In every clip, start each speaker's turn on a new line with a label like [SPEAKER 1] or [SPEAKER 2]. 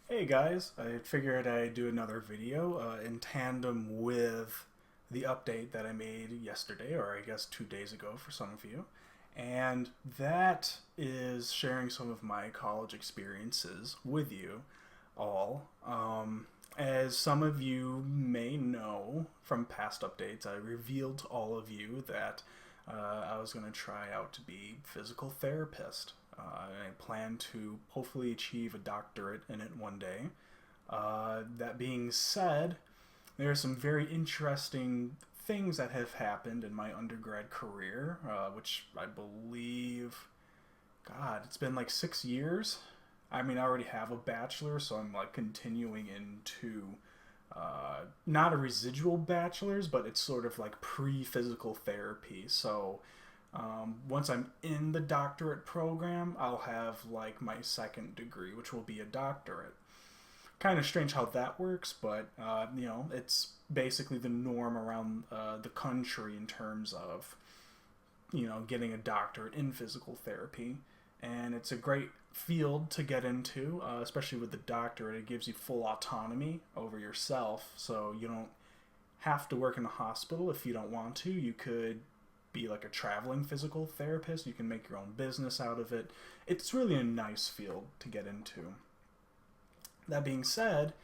[SPEAKER 1] Hey guys, I figured I'd do another video in tandem with the update that I made yesterday, or I guess 2 days ago for some of you. And that is sharing some of my college experiences with you all. As some of you may know from past updates, I revealed to all of you that I was going to try out to be physical therapist. I plan to hopefully achieve a doctorate in it one day. That being said, there are some very interesting things that have happened in my undergrad career, which I believe, God, it's been like 6 years. I mean, I already have a bachelor, so I'm like continuing into not a residual bachelor's, but it's sort of like pre physical therapy. So once I'm in the doctorate program, I'll have like my second degree, which will be a doctorate. Kind of strange how that works, but it's basically the norm around the country in terms of getting a doctorate in physical therapy, and it's a great field to get into, especially with the doctorate. It gives you full autonomy over yourself, so you don't have to work in the hospital if you don't want to. You could be like a traveling physical therapist. You can make your own business out of it. It's really a nice field to get into. That being said,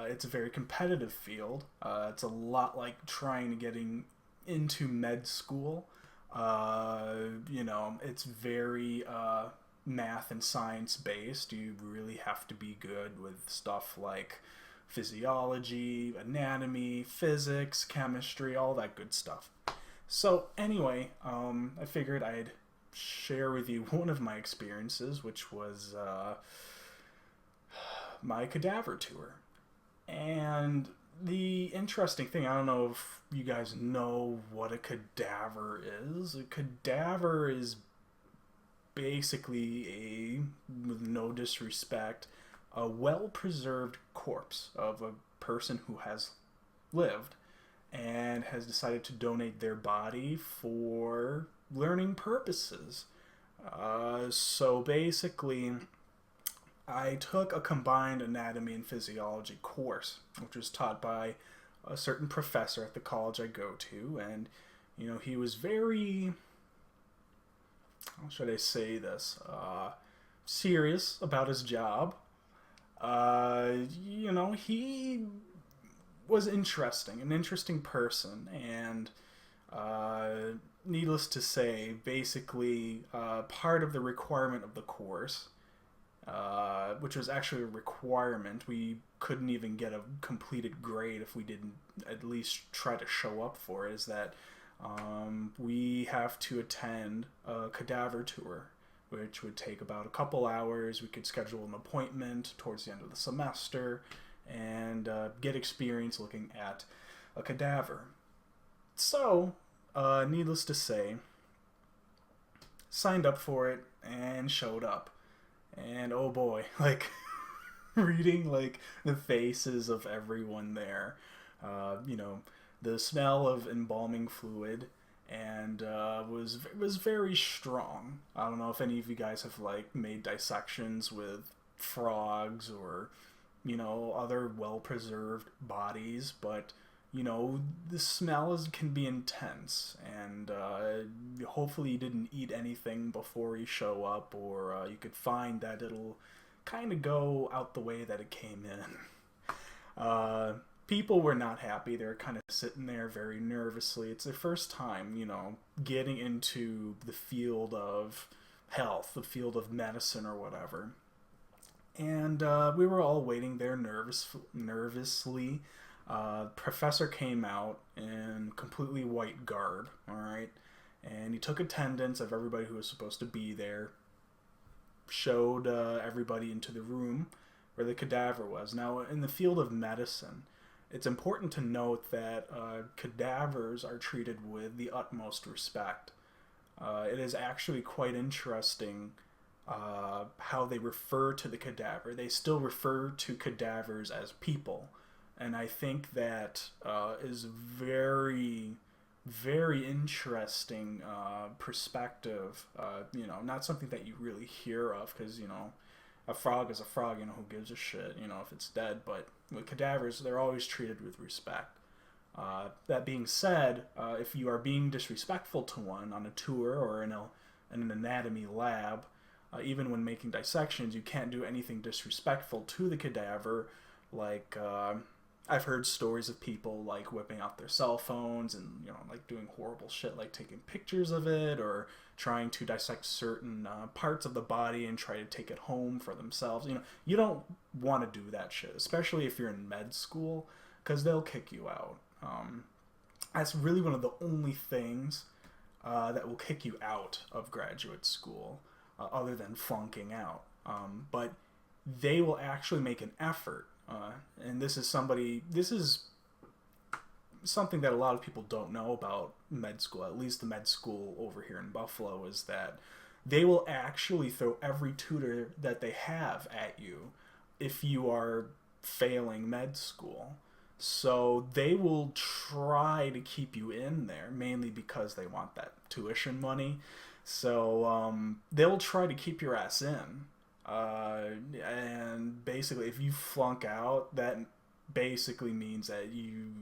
[SPEAKER 1] it's a very competitive field. It's a lot like trying to getting into med school. It's very math and science based. You really have to be good with stuff like physiology, anatomy, physics, chemistry, all that good stuff. So anyway, I figured I'd share with you one of my experiences, which was my Cadaver tour. And the interesting thing, I don't know if you guys know what a cadaver is. A cadaver is basically with no disrespect, a well preserved corpse of a person who has lived and has decided to donate their body for learning purposes. So basically, I took a combined anatomy and physiology course, which was taught by a certain professor at the college I go to, and he was very, how should I say this, serious about his job. He was interesting, an interesting person, and needless to say, basically, part of the requirement of the course, which was actually a requirement. We couldn't even get a completed grade if we didn't at least try to show up for it, is that we have to attend a cadaver tour, which would take about a couple hours. We could schedule an appointment towards the end of the semester and get experience looking at a cadaver. So, needless to say, signed up for it and showed up. And oh boy, like reading like the faces of everyone there, uh, you know, the smell of embalming fluid and was very strong. I don't know if any of you guys have like made dissections with frogs or other well preserved bodies, but the smell can be intense, and hopefully you didn't eat anything before you show up, or you could find that it'll kind of go out the way that it came in. People were not happy. They were kind of sitting there very nervously. It's their first time, getting into the field of health, the field of medicine or whatever. And we were all waiting there nervously. Professor came out in completely white garb, all right, and he took attendance of everybody who was supposed to be there, showed everybody into the room where the cadaver was. Now, in the field of medicine, it's important to note that cadavers are treated with the utmost respect. It is actually quite interesting how they refer to the cadaver. They still refer to cadavers as people, and I think that is very, very interesting perspective. Not something that you really hear of, because a frog is a frog, who gives a shit, if it's dead. But with cadavers, they're always treated with respect. That being said, if you are being disrespectful to one on a tour or in an anatomy lab, even when making dissections, you can't do anything disrespectful to the cadaver. Like, I've heard stories of people like whipping out their cell phones and like doing horrible shit, like taking pictures of it or trying to dissect certain parts of the body and try to take it home for themselves. You don't want to do that shit, especially if you're in med school, because they'll kick you out. That's really one of the only things that will kick you out of graduate school, other than flunking out. But they will actually make an effort. And this is something that a lot of people don't know about med school, at least the med school over here in Buffalo, is that they will actually throw every tutor that they have at you if you are failing med school. So they will try to keep you in there, mainly because they want that tuition money. So they'll try to keep your ass in. And basically, if you flunk out, that basically means that you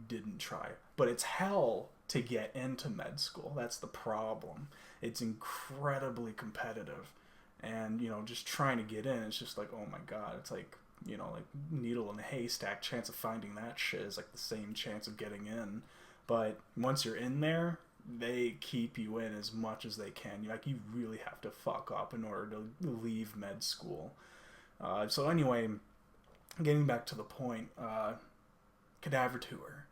[SPEAKER 1] didn't try. But it's hell to get into med school. That's the problem. It's incredibly competitive. And, just trying to get in, it's just like, oh my god, it's like, like needle in a haystack. Chance of finding that shit is like the same chance of getting in. But once you're in there, they keep you in as much as they can. You really have to fuck up in order to leave med school. So anyway, getting back to the point, cadaver tour.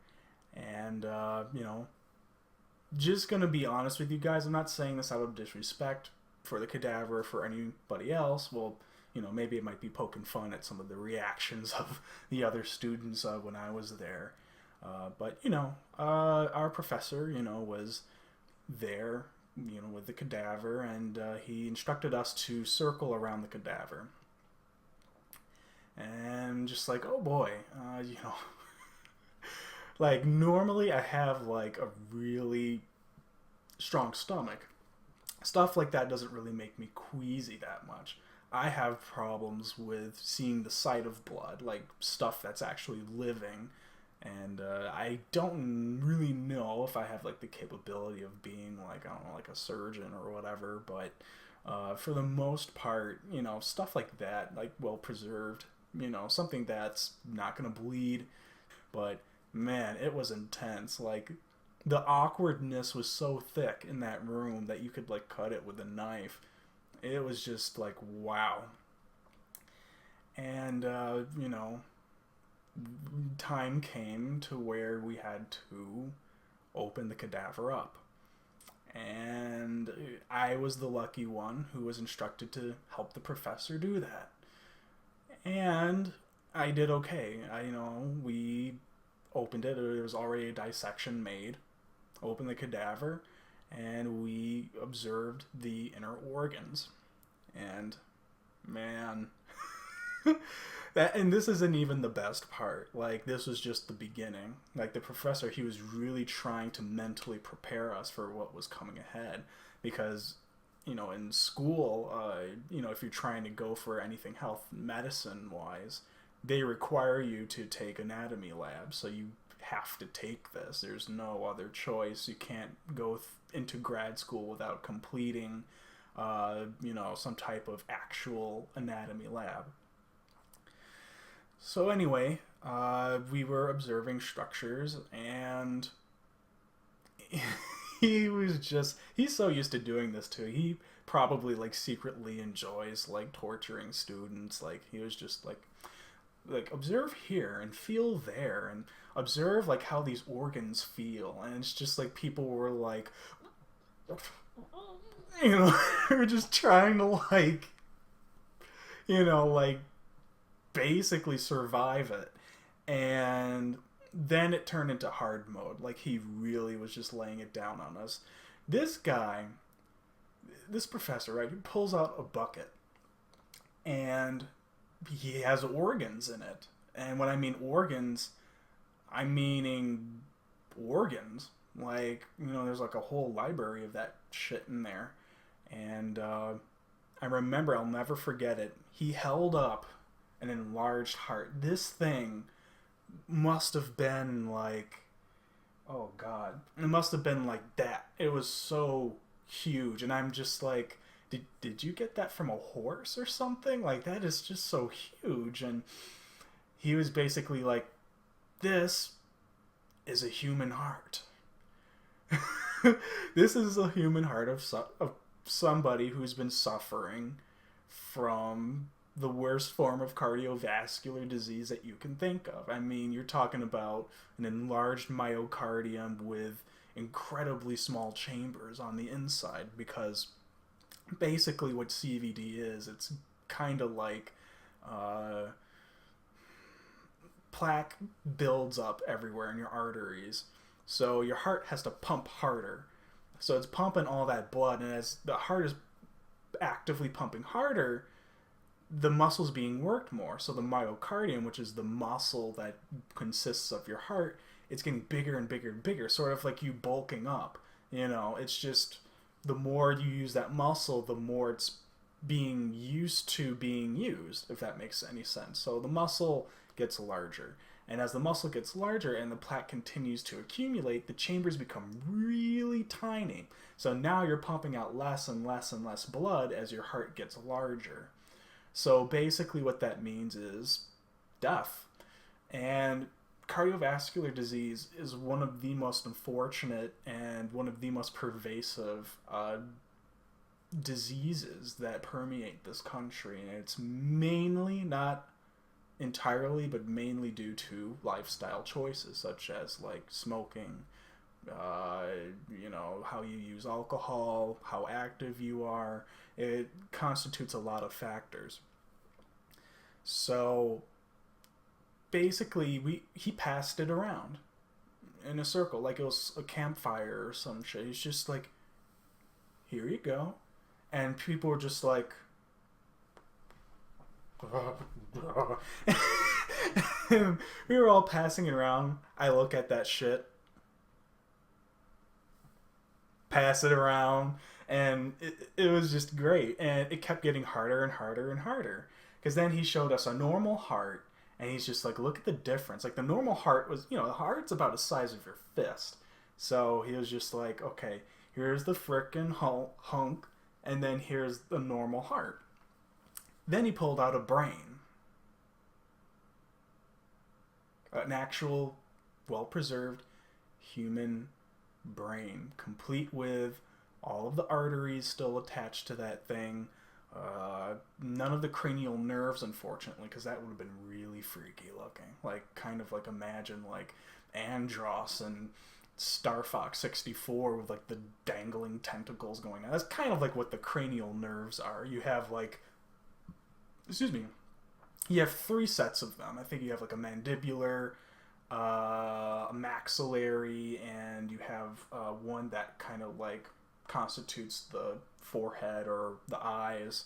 [SPEAKER 1] And, just gonna be honest with you guys, I'm not saying this out of disrespect for the cadaver or for anybody else. Well, maybe it might be poking fun at some of the reactions of the other students when I was there. But, our professor, was there, with the cadaver, and he instructed us to circle around the cadaver. And just like, oh boy, like normally I have like a really strong stomach. Stuff like that doesn't really make me queasy that much. I have problems with seeing the sight of blood, like stuff that's actually living. And I don't really know if I have like the capability of being like, I don't know, like a surgeon or whatever. But for the most part, stuff like that, like well preserved, something that's not going to bleed. But man, it was intense. Like the awkwardness was so thick in that room that you could like cut it with a knife. It was just like, wow. And, time came to where we had to open the cadaver up. And I was the lucky one who was instructed to help the professor do that. And I did okay. We opened it. There was already a dissection made. Opened the cadaver, and we observed the inner organs. And man, and this isn't even the best part. Like, this was just the beginning. Like, the professor, he was really trying to mentally prepare us for what was coming ahead. Because, in school, if you're trying to go for anything health medicine-wise, they require you to take anatomy labs. So you have to take this. There's no other choice. You can't go into grad school without completing, some type of actual anatomy lab. So anyway, we were observing structures, and he's so used to doing this too. He probably like secretly enjoys like torturing students. Like he was just like observe here and feel there and observe like how these organs feel. And it's just like people were like, we're just trying to like, like basically survive it. And then it turned into hard mode. Like he really was just laying it down on us. This professor, right, he pulls out a bucket and he has organs in it. And when I mean organs, I'm meaning organs. Like, there's like a whole library of that shit in there. And I remember, I'll never forget it. he held up an enlarged heart. This thing must have been like, oh god, it must have been like that. It was so huge, and I'm just like, did you get that from a horse or something? Like, that is just so huge. And he was basically like, this is a human heart. This is a human heart of somebody who's been suffering from the worst form of cardiovascular disease that you can think of. I mean, you're talking about an enlarged myocardium with incredibly small chambers on the inside, because basically what CVD is, it's kind of like plaque builds up everywhere in your arteries. So your heart has to pump harder. So it's pumping all that blood, and as the heart is actively pumping harder, the muscle's being worked more. So the myocardium, which is the muscle that consists of your heart, it's getting bigger and bigger and bigger, sort of like you bulking up. You know, it's just the more you use that muscle, the more it's being used to being used, if that makes any sense. So the muscle gets larger. And as the muscle gets larger and the plaque continues to accumulate, the chambers become really tiny. So now you're pumping out less and less and less blood as your heart gets larger. So basically what that means is death. And cardiovascular disease is one of the most unfortunate and one of the most pervasive diseases that permeate this country. And it's mainly, not entirely, but mainly due to lifestyle choices, such as like smoking, you know, how you use alcohol, how active you are. It constitutes a lot of factors. So basically he passed it around in a circle like it was a campfire or some shit. He's just like, here you go. And people were just like, we were all passing it around. I look at that shit, pass it around, and it was just great. And it kept getting harder and harder and harder, because then he showed us a normal heart, and he's just like, look at the difference. Like, the normal heart was, you know, the heart's about the size of your fist. So he was just like, okay, here's the frickin' hunk, and then here's the normal heart. Then he pulled out a brain. An actual, well-preserved human brain, complete with all of the arteries still attached to that thing. None of the cranial nerves, unfortunately, because that would have been really freaky looking. Like, kind of like, imagine like Andros and Star Fox 64 with like the dangling tentacles going on. That's kind of like what the cranial nerves are. You have like, excuse me, you have 3 sets of them. I think you have like a mandibular, a maxillary, and you have one that kind of like constitutes the forehead or the eyes.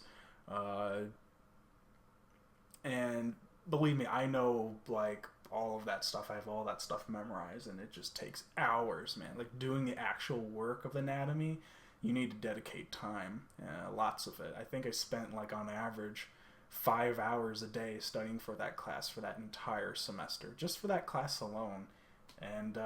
[SPEAKER 1] And believe me, I know like all of that stuff. I have all that stuff memorized, and it just takes hours, man. Like, doing the actual work of anatomy, you need to dedicate time, lots of it. I think I spent like on average 5 hours a day studying for that class for that entire semester, just for that class alone. And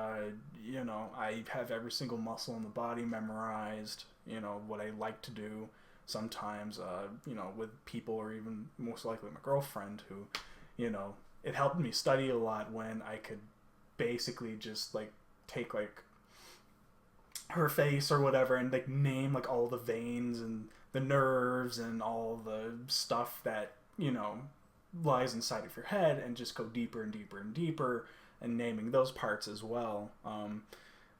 [SPEAKER 1] you know, I have every single muscle in the body memorized. You know what I like to do sometimes, you know, with people, or even most likely my girlfriend, who, you know, it helped me study a lot when I could basically just like take like her face or whatever and like name like all the veins and the nerves and all the stuff that, you know, lies inside of your head, and just go deeper and deeper and deeper, and naming those parts as well.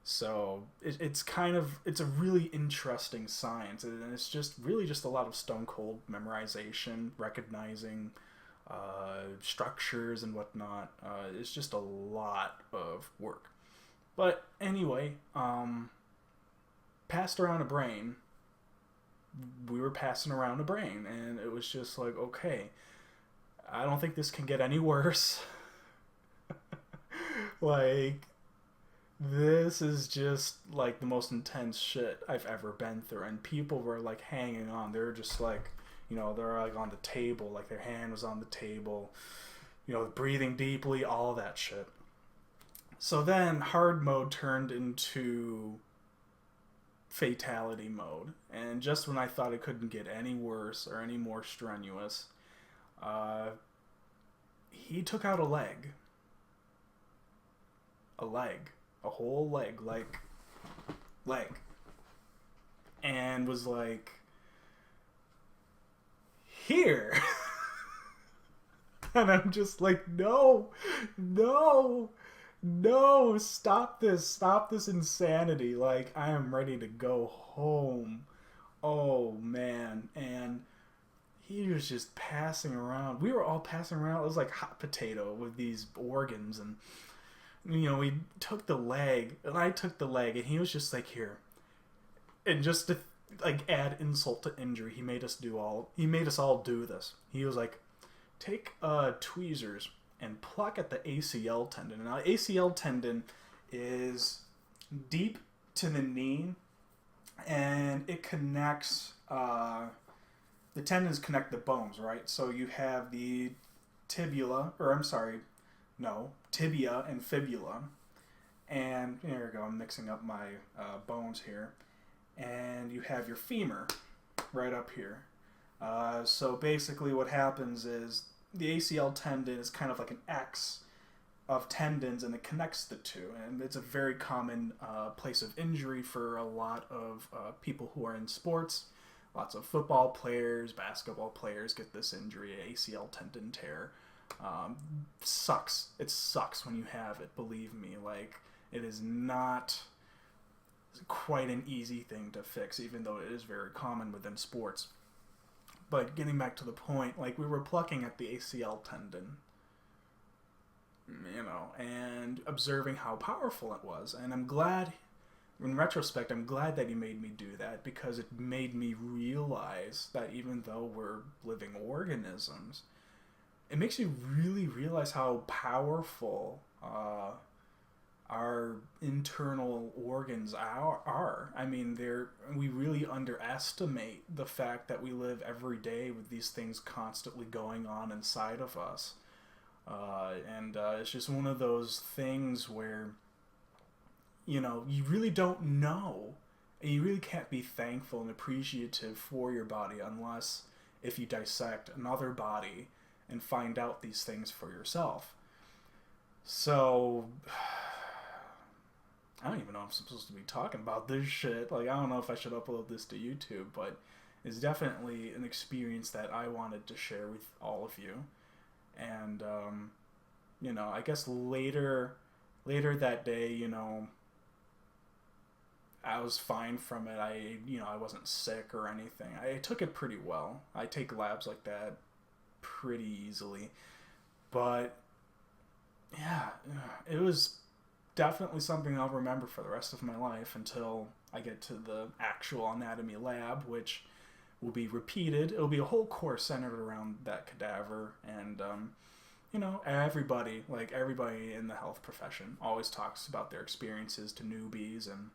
[SPEAKER 1] So it's kind of, it's a really interesting science, and it's just really just a lot of stone cold memorization, recognizing structures and whatnot. It's just a lot of work. But anyway, passed around a brain. We were passing around a brain, and it was just like, okay, I don't think this can get any worse. Like, this is just like the most intense shit I've ever been through, and people were like hanging on. They were just like, You know, they're like on the table, like their hand was on the table, you know, breathing deeply, all that shit. So then hard mode turned into fatality mode. And just when I thought it couldn't get any worse or any more strenuous, he took out a leg. A leg. A whole leg. Leg. And was like, here. And I'm just like, no, stop this insanity. Like, I am ready to go home. Oh, man. And he was just passing around. We were all passing around. It was like hot potato with these organs. And, you know, we took the leg, and I took the leg, and he was just like, here. And just to, like, add insult to injury, he made us all do this. He was like, take tweezers and pluck at the ACL tendon. Now, ACL tendon is deep to the knee, and it connects, the tendons connect the bones, right? So you have the tibia and fibula. And here we go, I'm mixing up my bones here. And you have your femur right up here. So basically what happens is the ACL tendon is kind of like an X of tendons, and it connects the two. And it's a very common place of injury for a lot of people who are in sports. Lots of football players, basketball players get this injury, ACL tendon tear. Sucks. It sucks when you have it, believe me. Like, it is not quite an easy thing to fix, even though it is very common within sports. But getting back to the point, like, we were plucking at the ACL tendon, you know, and observing how powerful it was. And I'm glad, in retrospect, I'm glad that he made me do that, because it made me realize that even though we're living organisms, it makes you really realize how powerful our internal organs are. I mean, we really underestimate the fact that we live every day with these things constantly going on inside of us. And it's just one of those things where, you know, you really don't know. And you really can't be thankful and appreciative for your body unless if you dissect another body and find out these things for yourself. So I don't even know if I'm supposed to be talking about this shit. Like, I don't know if I should upload this to YouTube, but it's definitely an experience that I wanted to share with all of you. And, you know, I guess later that day, you know, I was fine from it. I wasn't sick or anything. I took it pretty well. I take labs like that pretty easily. But, yeah, it was definitely something I'll remember for the rest of my life until I get to the actual anatomy lab, which will be repeated. It'll be a whole course centered around that cadaver. And, you know, everybody in the health profession always talks about their experiences to newbies, and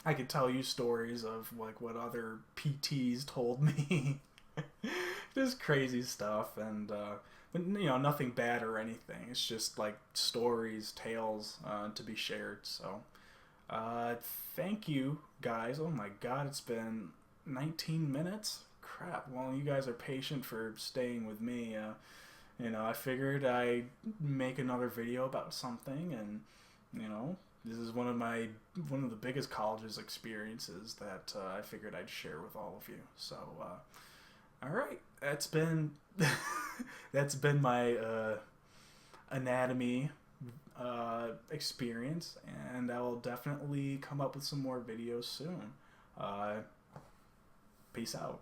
[SPEAKER 1] I could tell you stories of, like, what other PTs told me. Just crazy stuff, and, but, you know, nothing bad or anything. It's just, like, stories, tales to be shared. So, thank you, guys. Oh, my God, it's been 19 minutes? Crap. Well, you guys are patient for staying with me. You know, I figured I'd make another video about something, and, you know, this is one of the biggest college's experiences that I figured I'd share with all of you. So, all right, that's been my anatomy experience, and I will definitely come up with some more videos soon. Peace out.